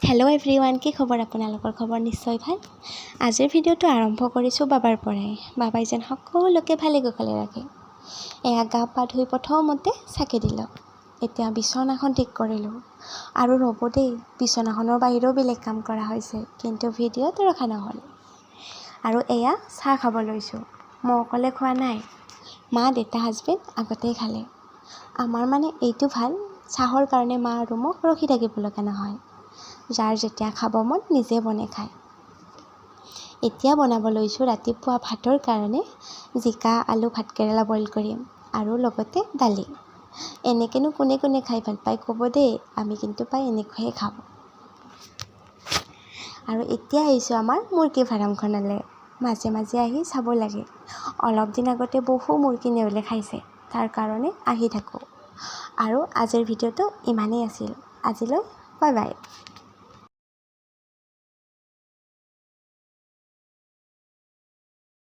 Hello' everyone, কি খবৰ? আপোনালোকৰ খবৰ নিশ্চয় ভাল। আজিৰ ভিডিঅ'টো আৰম্ভ কৰিছোঁ বাবাৰ পৰাই। বাবাই যেন সকলোকে ভালে কুশলে ৰাখে। এয়া গা পা ধুই প্ৰথমতে চাকি দিলোঁ। এতিয়া বিচনাখন ঠিক কৰিলোঁ। আৰু ৰ'ব দেই, বিচনাখনৰ বাহিৰেও বেলেগ কাম কৰা হৈছে, কিন্তু ভিডিঅ'ত ৰখা নহ'ল। আৰু এয়া চাহ খাব লৈছোঁ। মই অকলে খোৱা নাই, মা, দেউতা, হাজবেণ্ড আগতেই খালে। আমাৰ মানে এইটো ভাল, চাহৰ কাৰণে মা আৰু মোক ৰখি থাকিব লগা নহয়। যাৰ যেতিয়া খাব মন নিজে বনাই খায়। এতিয়া বনাব লৈছোঁ ৰাতিপুৱা ভাতৰ কাৰণে জিকা, আলু, ভাতকেৰেলা বইল কৰিম আৰু লগতে দালি। এনেকৈনো কোনে কোনে খাই ভাল পায় ক'ব দেই, আমি কিন্তু পাই এনেকৈয়ে খাওঁ। আৰু এতিয়া আহিছোঁ আমাৰ মুৰ্গী ফাৰ্মখনলৈ। মাজে মাজে আহি চাব লাগে। অলপ দিন আগতে বহু মুৰ্গী নেউলে খাইছে, তাৰ কাৰণে আহি থাকোঁ। আৰু আজিৰ ভিডিঅ'টো ইমানেই আছিল। আজিলৈ বাই বাই।